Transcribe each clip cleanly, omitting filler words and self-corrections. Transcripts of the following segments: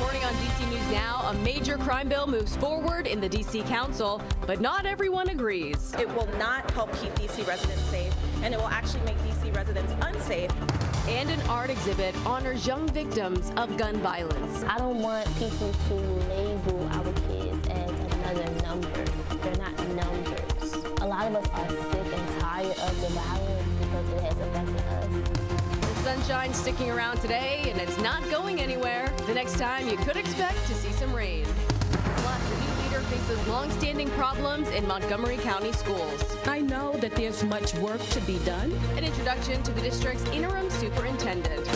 morning on DC News Now. A major crime bill moves forward in the DC Council, but not everyone agrees. It will not help keep DC residents safe, and it will actually make DC residents unsafe. And an art exhibit honors young victims of gun violence. I don't want people to label our kids as another number. They're not numbers. A lot of us are sick and tired of the violence because it has affected us. The sunshine's sticking around today, and it's not going anywhere. The next time you could expect to see some rain. Plus, the new leader faces long-standing problems in Montgomery County schools. I know that there's much work to be done. An introduction to the district's interim superintendent.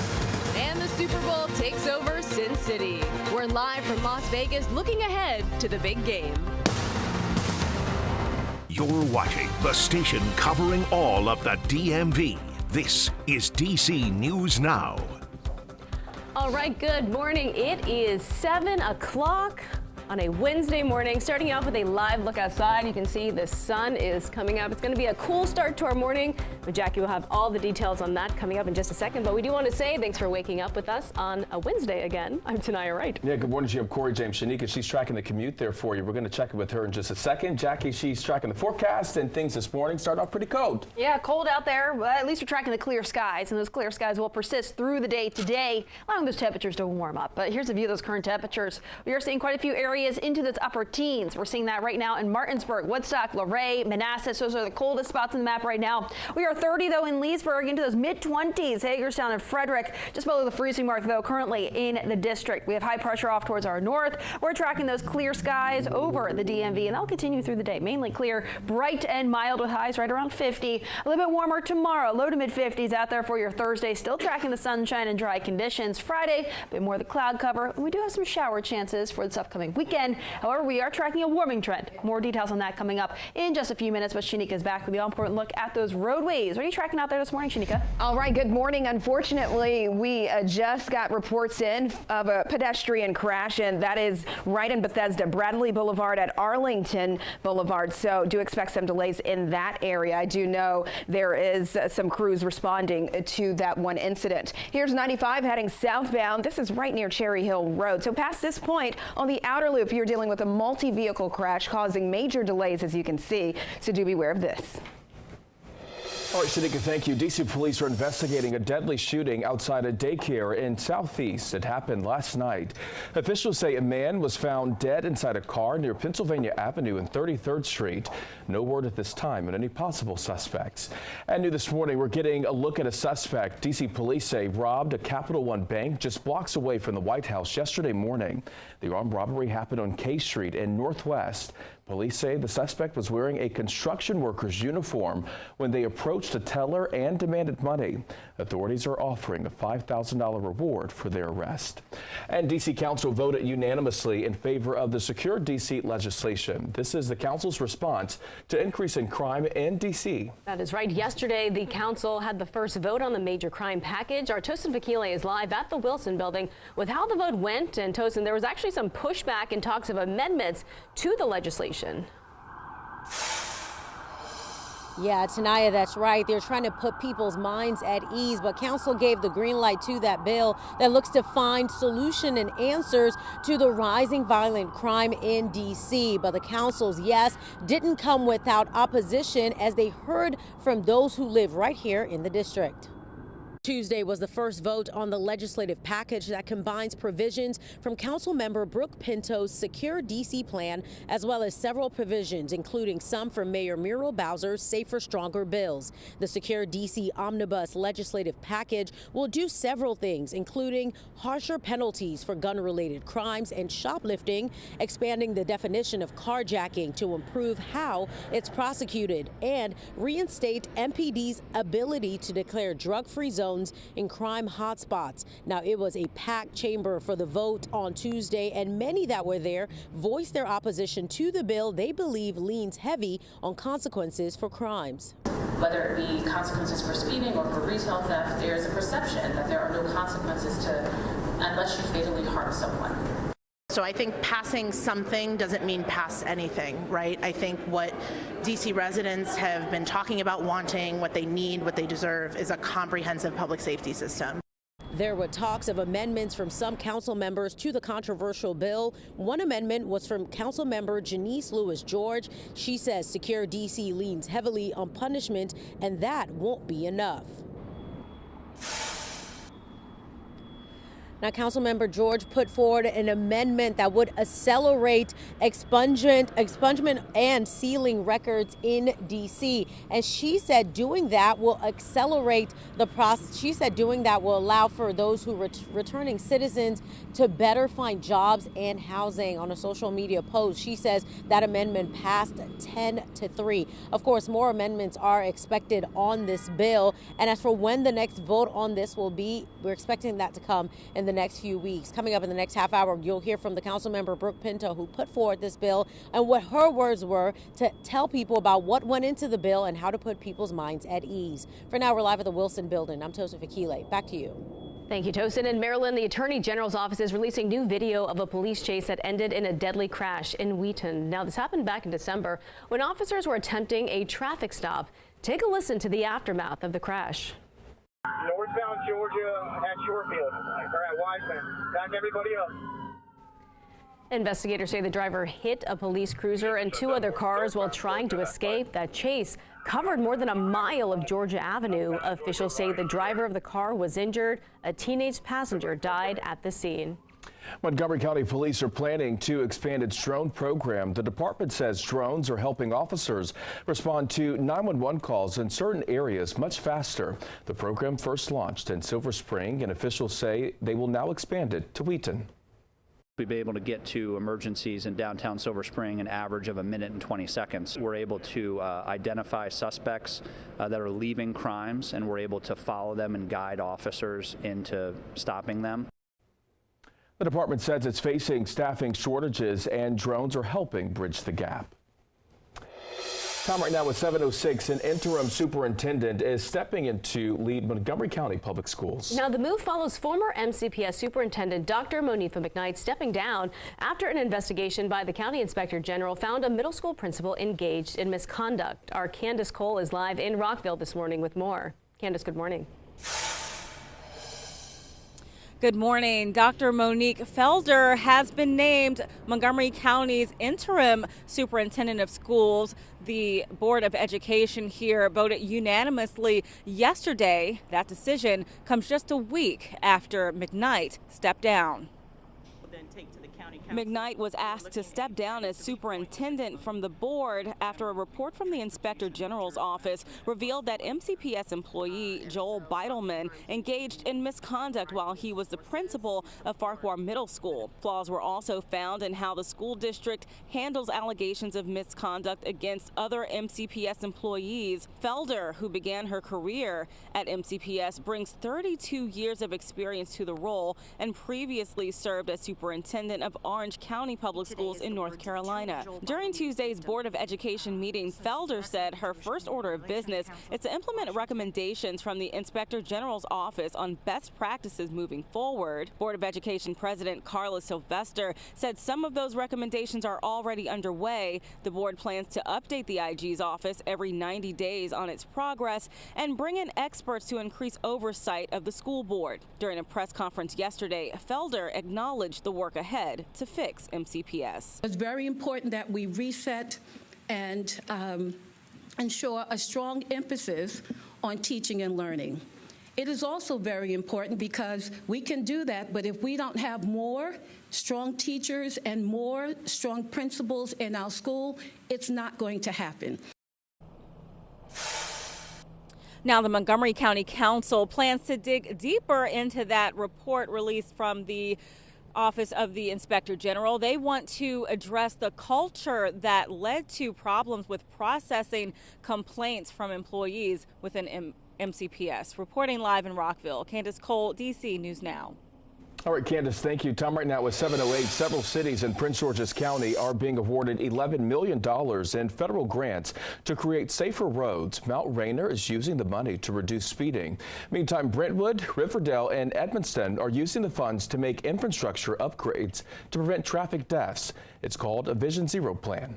And the Super Bowl takes over Sin City. We're live from Las Vegas looking ahead to the big game. You're watching the station covering all of the DMV. This is DC News Now. All right, good morning. It is 7 o'clock on a Wednesday morning. Starting off with a live look outside. You can see the sun is coming up. It's going to be a cool start to our morning, but Jackie will have all the details on that coming up in just a second. But we do want to say thanks for waking up with us on a Wednesday again. I'm Tanaya Wright. Yeah, good morning to you. I'm Corey James. Shanika, she's tracking the commute there for you. We're going to check in with her in just a second. Jackie, she's tracking the forecast, and things this morning start off pretty cold. Yeah, cold out there, but at least we're tracking the clear skies, and those clear skies will persist through the day today, allowing those temperatures to warm up. But here's a view of those current temperatures. We are seeing quite a few areas into those upper teens. We're seeing that right now in Martinsburg, Woodstock, Luray, Manassas. Those are the coldest spots on the map right now. We are 30 though in Leesburg, into those mid-20s. Hagerstown and Frederick just below the freezing mark though currently in the district. We have high pressure off towards our north. We're tracking those clear skies over the DMV, and that'll continue through the day. Mainly clear, bright and mild with highs right around 50. A little bit warmer tomorrow, low to mid 50s out there for your Thursday. Still tracking the sunshine and dry conditions. Friday, a bit more of the cloud cover. And we do have some shower chances for this upcoming weekend. However, we are tracking a warming trend. More details on that coming up in just a few minutes, but Shanika is back with the all-important look at those roadways. What are you tracking out there this morning, Shanika? All right, good morning. Unfortunately, we just got reports in of a pedestrian crash, and that is right in Bethesda, Bradley Boulevard at Arlington Boulevard. So do expect some delays in that area. I do know there is some crews responding to that one incident. Here's 95 heading southbound. This is right near Cherry Hill Road. So past this point on the outer loop, you're dealing with a multi-vehicle crash causing major delays, as you can see. So do beware of this. All right, Shanika, thank you. DC police are investigating a deadly shooting outside a daycare in Southeast. It happened last night. Officials say a man was found dead inside a car near Pennsylvania Avenue and 33rd Street. No word at this time on any possible suspects. And new this morning, we're getting a look at a suspect DC police say robbed a Capital One bank just blocks away from the White House yesterday morning. The armed robbery happened on K Street in Northwest. Police say the suspect was wearing a construction worker's uniform when they approached a teller and demanded money. Authorities are offering a $5,000 reward for their arrest. And DC Council voted unanimously in favor of the Secure DC legislation. This is the council's response to increasing crime in DC. That is right. Yesterday, the council had the first vote on the major crime package. Our Tosin Fakile is live at the Wilson building with how the vote went. And Tosin, there was actually some pushback and talks of amendments to the legislation. Yeah, Tanaya, that's right. They're trying to put people's minds at ease, but council gave the green light to that bill that looks to find solution and answers to the rising violent crime in D.C. But the council's yes didn't come without opposition, as they heard from those who live right here in the district. Tuesday was the first vote on the legislative package that combines provisions from Council Member Brooke Pinto's Secure DC plan, as well as several provisions, including some from Mayor Muriel Bowser's Safer, Stronger bills. The Secure DC Omnibus legislative package will do several things, including harsher penalties for gun-related crimes and shoplifting, expanding the definition of carjacking to improve how it's prosecuted, and reinstate MPD's ability to declare drug-free zones in crime hotspots. Now, it was a packed chamber for the vote on Tuesday, and many that were there voiced their opposition to the bill they believe leans heavy on consequences for crimes. Whether it be consequences for speeding or for retail theft, there's a perception that there are no consequences unless you fatally harm someone. So I think passing something doesn't mean pass anything, right? I think what DC residents have been talking about wanting, what they need, what they deserve, is a comprehensive public safety system. There were talks of amendments from some council members to the controversial bill. One amendment was from council member Janice Lewis George. She says Secure DC leans heavily on punishment, and that won't be enough. Now, Councilmember George put forward an amendment that would accelerate expungement and sealing records in D.C. And she said doing that will accelerate the process. She said doing that will allow for those who returning citizens to better find jobs and housing. On a social media post, she says that amendment passed 10-3. Of course, more amendments are expected on this bill. And as for when the next vote on this will be, we're expecting that to come in the next few weeks. Coming up in the next half hour, you'll hear from the council member Brooke Pinto, who put forward this bill, and what her words were to tell people about what went into the bill and how to put people's minds at ease. For now, we're live at the Wilson Building. I'm Tosin Fakile. Back to you. Thank you, Tosin. In Maryland, the Attorney General's office is releasing new video of a police chase that ended in a deadly crash in Wheaton. Now, this happened back in December when officers were attempting a traffic stop. Take a listen to the aftermath of the crash. Northbound Georgia at Shorefield, or at Wiseman. Back everybody up. Investigators say the driver hit a police cruiser and two other cars while trying to escape. That chase covered more than a mile of Georgia Avenue. Officials say the driver of the car was injured. A teenage passenger died at the scene. Montgomery County Police are planning to expand its drone program. The department says drones are helping officers respond to 911 calls in certain areas much faster. The program first launched in Silver Spring, and officials say they will now expand it to Wheaton. We've been able to get to emergencies in downtown Silver Spring an average of 1 minute and 20 seconds. We're able to identify suspects that are leaving crimes, and we're able to follow them and guide officers into stopping them. The department says it's facing staffing shortages, and drones are helping bridge the gap. Time right now is 7:06. An interim superintendent is stepping in to lead Montgomery County Public Schools. Now, the move follows former MCPS Superintendent Dr. Monifa McKnight stepping down after an investigation by the County Inspector General found a middle school principal engaged in misconduct. Our Candace Cole is live in Rockville this morning with more. Candace, good morning. Good morning. Dr. Monique Felder has been named Montgomery County's interim superintendent of schools. The Board of Education here voted unanimously yesterday. That decision comes just a week after McKnight stepped down. McKnight was asked to step down as superintendent from the board after a report from the Inspector General's office revealed that MCPS employee Joel Beitelman engaged in misconduct while he was the principal of Farquhar Middle School. Flaws were also found in how the school district handles allegations of misconduct against other MCPS employees. Felder, who began her career at MCPS, brings 32 years of experience to the role and previously served as superintendent of Orange County Public Schools in North Carolina. During Tuesday's Board of Education meeting, Felder said her first order of business is to implement recommendations from the Inspector General's office on best practices moving forward. Board of Education President Carla Sylvester said some of those recommendations are already underway. The board plans to update the IG's office every 90 days on its progress and bring in experts to increase oversight of the school board. During a press conference yesterday, Felder acknowledged the work ahead to fix MCPS. It's very important that we reset and ensure a strong emphasis on teaching and learning. It is also very important because we can do that, but if we don't have more strong teachers and more strong principals in our school, it's not going to happen. Now, the Montgomery County Council plans to dig deeper into that report released from the Office of the Inspector General. They want to address the culture that led to problems with processing complaints from employees within MCPS. Reporting live in Rockville, Candace Cole, DC News Now. All right, Candace, thank you. Time right now is 7:08. Several cities in Prince George's County are being awarded $11 million in federal grants to create safer roads. Mount Rainier is using the money to reduce speeding. Meantime, Brentwood, Riverdale, and Edmonston are using the funds to make infrastructure upgrades to prevent traffic deaths. It's called a Vision Zero plan.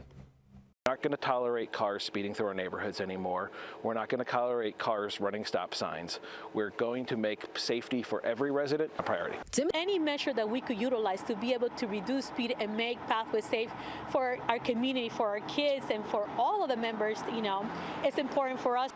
We're not going to tolerate cars speeding through our neighborhoods anymore. We're not going to tolerate cars running stop signs. We're going to make safety for every resident a priority. Any measure that we could utilize to be able to reduce speed and make pathways safe for our community, for our kids, and for all of the members, it's important for us.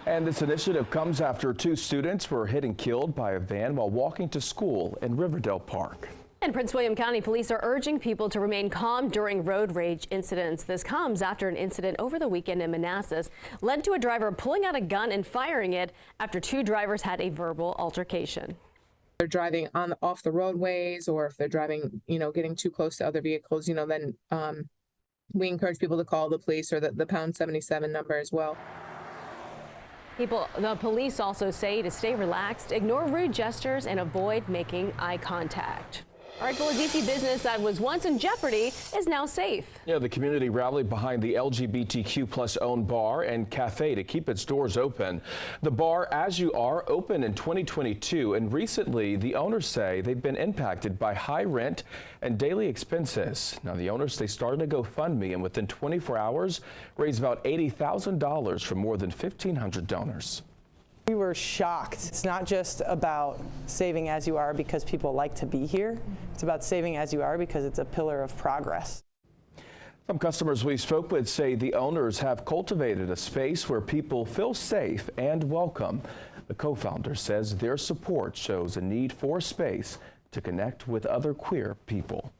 And this initiative comes after 2 students were hit and killed by a van while walking to school in Riverdale Park. And Prince William County police are urging people to remain calm during road rage incidents. This comes after an incident over the weekend in Manassas led to a driver pulling out a gun and firing it after 2 drivers had a verbal altercation. They're driving off the roadways, or if they're driving, getting too close to other vehicles, then we encourage people to call the police or the pound 77 number as well. The police also say to stay relaxed, ignore rude gestures, and avoid making eye contact. All right, well, a D.C. business that was once in jeopardy is now safe. Yeah, the community rallied behind the LGBTQ+ owned bar and cafe to keep its doors open. The bar, As You Are, opened in 2022, and recently the owners say they've been impacted by high rent and daily expenses. Now, the owners, they started a GoFundMe, and within 24 hours raised about $80,000 from more than 1,500 donors. We were shocked. It's not just about saving As You Are because people like to be here. It's about saving As You Are because it's a pillar of progress. Some customers we spoke with say the owners have cultivated a space where people feel safe and welcome. The co-founder says their support shows a need for space to connect with other queer people.